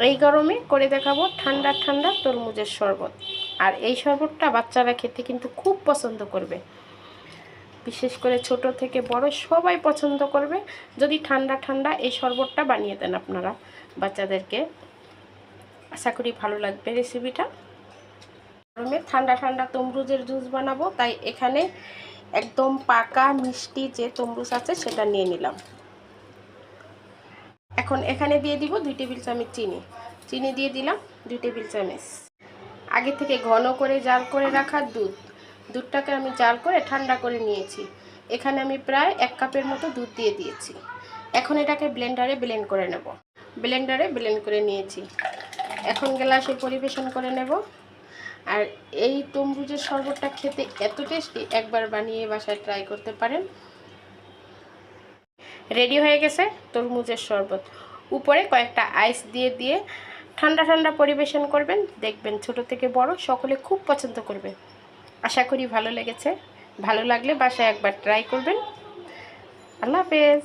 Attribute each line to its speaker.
Speaker 1: এই গরমে করে দেখাবো ঠান্ডা ঠান্ডা তরমুজের শরবত। আর এই শরবতটা বাচ্চারা খেতে কিন্তু খুব পছন্দ করবে, বিশেষ করে ছোট থেকে বড় সবাই পছন্দ করবে যদি ঠান্ডা ঠান্ডা এই শরবতটা বানিয়ে দেন আপনারা বাচ্চাদেরকে। আশা করি ভালো লাগবে রেসিপিটা। গরমে ঠান্ডা ঠান্ডা তরমুজের জুস বানাবো, তাই এখানে একদম পাকা মিষ্টি যে তরমুজ আছে সেটা নিয়ে নিলাম। এখন এখানে দিয়ে দিব 2 টেবিল চামচ চিনি দিয়ে দিলাম 2 টেবিল চামচ। আগে থেকে ঘন করে জাল করে রাখা দুধটাকে আমি জাল করে ঠান্ডা করে নিয়েছি। এখানে আমি প্রায় 1 কাপের মতো দুধ দিয়ে দিয়েছি। এখন এটাকে ব্লেন্ডারে ব্লেন্ড করে নেব। ব্লেন্ডারে ব্লেন্ড করে নিয়েছি, এখন গ্লাসে পরিবেশন করে নেব। আর এই তরমুজের শরবতটা খেতে এত টেস্টি, একবার বানিয়ে বাসায় ট্রাই করতে পারেন। রেডি হয়ে গেছে তরমুজের শরবত। উপরে কয়েকটা আইস দিয়ে দিয়ে ঠান্ডা ঠান্ডা পরিবেশন করবেন, দেখবেন ছোট থেকে বড় সকলে খুব পছন্দ করবে। আশা করি ভালো লেগেছে। ভালো লাগলে বাসায় একবার ট্রাই করবেন। আল্লাহ হাফেজ।